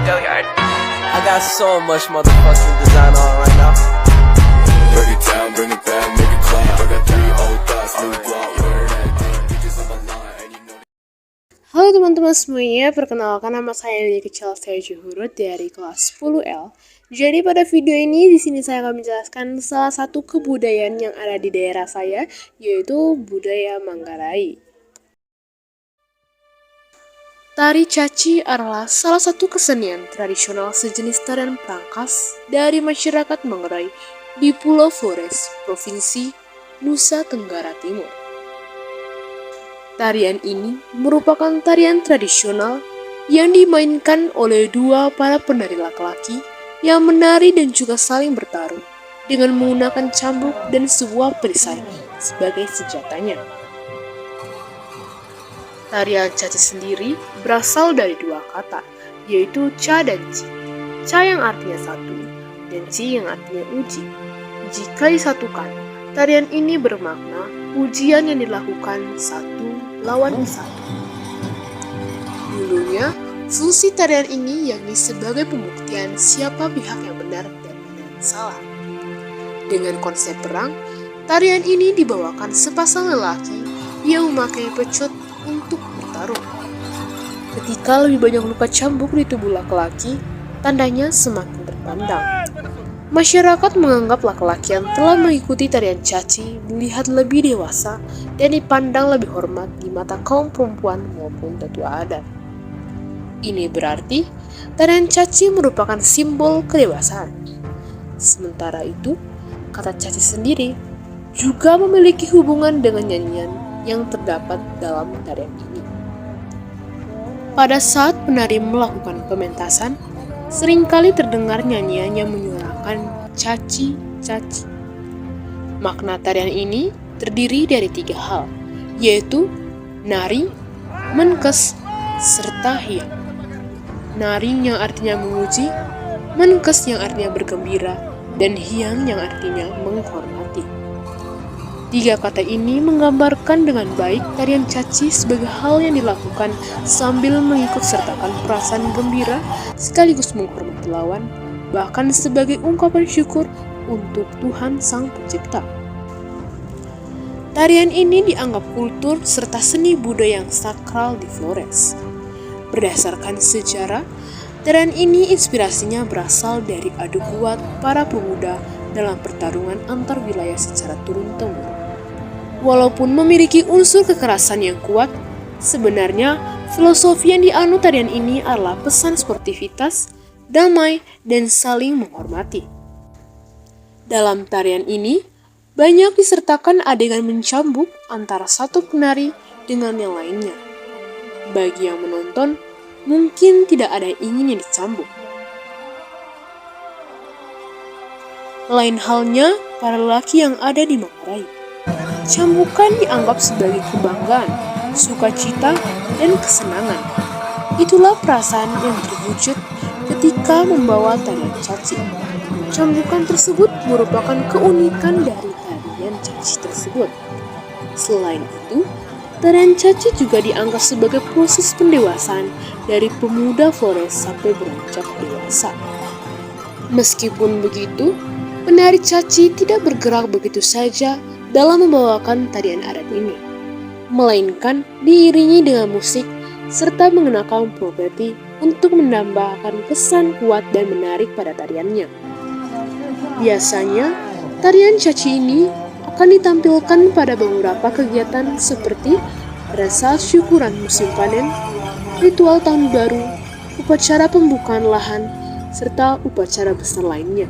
I got so much motherfucking design on right now. Break it down, bring it back, make it clap. I got 3 old thoughts, new guap, where that damn bitches on my line, and you know. Halo teman-teman semuanya, perkenalkan nama saya Lili Kecil Juhurut dari kelas 10L. Jadi pada video ini di sini saya akan menjelaskan salah satu kebudayaan yang ada di daerah saya, yaitu budaya Manggarai. Tari caci adalah salah satu kesenian tradisional sejenis tarian perangkas dari masyarakat Manggarai di Pulau Flores, Provinsi Nusa Tenggara Timur. Tarian ini merupakan tarian tradisional yang dimainkan oleh dua para penari laki-laki yang menari dan juga saling bertarung dengan menggunakan cambuk dan sebuah perisai sebagai senjatanya. Tarian caci sendiri berasal dari dua kata, yaitu ca dan ci. Ca yang artinya satu, dan ci yang artinya uji. Jika disatukan, tarian ini bermakna ujian yang dilakukan satu lawan satu. Dulunya, fungsi tarian ini yakni sebagai pembuktian siapa pihak yang benar dan mana yang salah. Dengan konsep perang, tarian ini dibawakan sepasang lelaki yang memakai pecut untuk bertarung. Ketika lebih banyak luka cambuk di tubuh laki-laki, tandanya semakin berpandang. Masyarakat menganggap laki-laki yang telah mengikuti tarian caci dilihat lebih dewasa dan dipandang lebih hormat di mata kaum perempuan maupun tetua adat. Ini berarti tarian caci merupakan simbol kedewasaan. Sementara itu, kata caci sendiri juga memiliki hubungan dengan nyanyian yang terdapat dalam tarian ini. Pada saat penari melakukan pementasan, seringkali terdengar nyanyian yang menyuarakan caci-caci. Makna tarian ini terdiri dari 3 hal, yaitu nari, menkes, serta hiang. Nari yang artinya menguji, menkes yang artinya bergembira, dan hiang yang artinya menghormati. 3 kata ini menggambarkan dengan baik tarian caci sebagai hal yang dilakukan sambil mengikut sertakan perasaan gembira sekaligus menghormati lawan, bahkan sebagai ungkapan syukur untuk Tuhan Sang Pencipta. Tarian ini dianggap kultur serta seni budaya yang sakral di Flores. Berdasarkan sejarah, tarian ini inspirasinya berasal dari adu kuat para pemuda dalam pertarungan antar wilayah secara turun-temurun. Walaupun memiliki unsur kekerasan yang kuat, sebenarnya filosofi yang dianut tarian ini adalah pesan sportivitas, damai, dan saling menghormati. Dalam tarian ini, banyak disertakan adegan mencambuk antara satu penari dengan yang lainnya. Bagi yang menonton, mungkin tidak ada yang ingin yang dicambuk. Lain halnya para lelaki yang ada di Manggarai. Cambukan dianggap sebagai kebanggaan, sukacita, dan kesenangan. Itulah perasaan yang terwujud ketika membawa tarian caci. Cambukan tersebut merupakan keunikan dari tarian caci tersebut. Selain itu, tarian caci juga dianggap sebagai proses pendewasaan dari pemuda Flores sampai beranjak dewasa. Meskipun begitu, penari caci tidak bergerak begitu saja dalam membawakan tarian adat ini, melainkan diiringi dengan musik serta mengenakan profeti untuk menambahkan kesan kuat dan menarik pada tariannya. Biasanya, tarian caci ini akan ditampilkan pada beberapa kegiatan seperti pada saat syukuran musim panen, ritual tahun baru, upacara pembukaan lahan, serta upacara besar lainnya.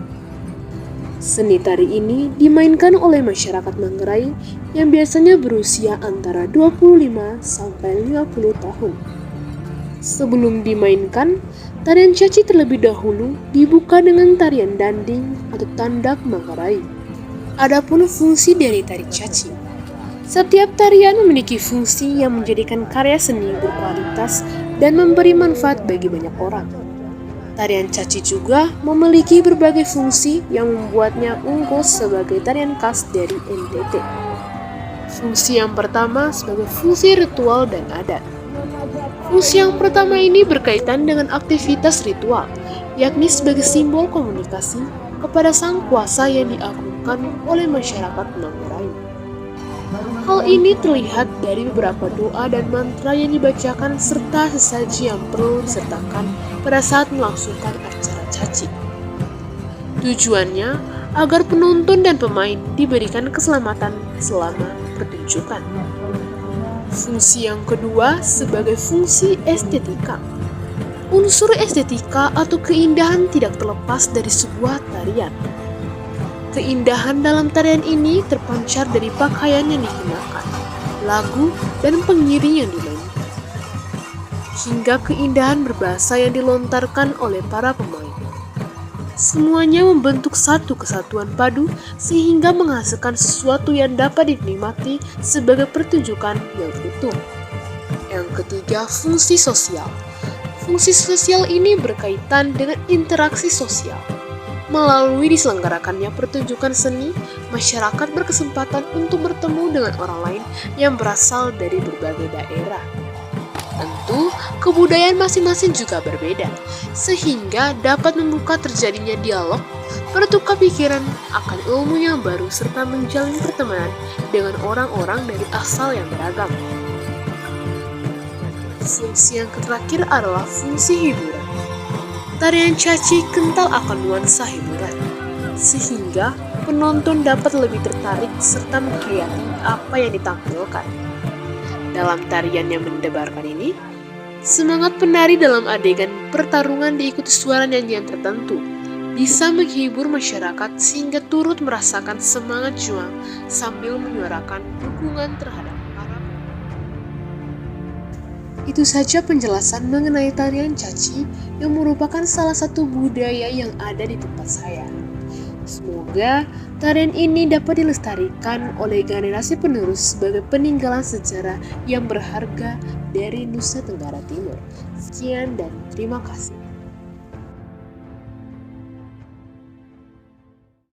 Seni tari ini dimainkan oleh masyarakat Manggarai yang biasanya berusia antara 25 sampai 50 tahun. Sebelum dimainkan, tarian caci terlebih dahulu dibuka dengan tarian danding atau tandak Manggarai. Adapun fungsi dari tari caci, setiap tarian memiliki fungsi yang menjadikan karya seni berkualitas dan memberi manfaat bagi banyak orang. Tarian caci juga memiliki berbagai fungsi yang membuatnya unggul sebagai tarian khas dari NTT. Fungsi yang pertama sebagai fungsi ritual dan adat. Fungsi yang pertama ini berkaitan dengan aktivitas ritual, yakni sebagai simbol komunikasi kepada sang kuasa yang diagungkan oleh masyarakat Manggarai. Hal ini terlihat dari beberapa doa dan mantra yang dibacakan serta sesaji yang perlu disertakan pada saat melangsungkan acara caci. Tujuannya agar penonton dan pemain diberikan keselamatan selama pertunjukan. Fungsi yang kedua sebagai fungsi estetika. Unsur estetika atau keindahan tidak terlepas dari sebuah tarian. Keindahan dalam tarian ini terpancar dari pakaian yang digunakan, lagu, dan pengiring yang dimainkan, hingga keindahan berbahasa yang dilontarkan oleh para pemain. Semuanya membentuk satu kesatuan padu sehingga menghasilkan sesuatu yang dapat dinikmati sebagai pertunjukan yang utuh. Yang ketiga, fungsi sosial. Fungsi sosial ini berkaitan dengan interaksi sosial. Melalui diselenggarakannya pertunjukan seni, masyarakat berkesempatan untuk bertemu dengan orang lain yang berasal dari berbagai daerah. Tentu, kebudayaan masing-masing juga berbeda, sehingga dapat membuka terjadinya dialog, bertukar pikiran akan ilmu yang baru serta menjalin pertemanan dengan orang-orang dari asal yang beragam. Fungsi yang terakhir adalah fungsi hiburan. Tarian caci kental akan nuansa hiburan, sehingga penonton dapat lebih tertarik serta menghayati apa yang ditampilkan. Dalam tarian yang mendebarkan ini, semangat penari dalam adegan pertarungan diikuti suara nyanyian tertentu, bisa menghibur masyarakat sehingga turut merasakan semangat juang sambil menyuarakan dukungan terhadap para pemain. Itu saja penjelasan mengenai tarian caci yang merupakan salah satu budaya yang ada di tempat saya. Semoga tarian ini dapat dilestarikan oleh generasi penerus sebagai peninggalan sejarah yang berharga dari Nusa Tenggara Timur. Sekian dan terima kasih.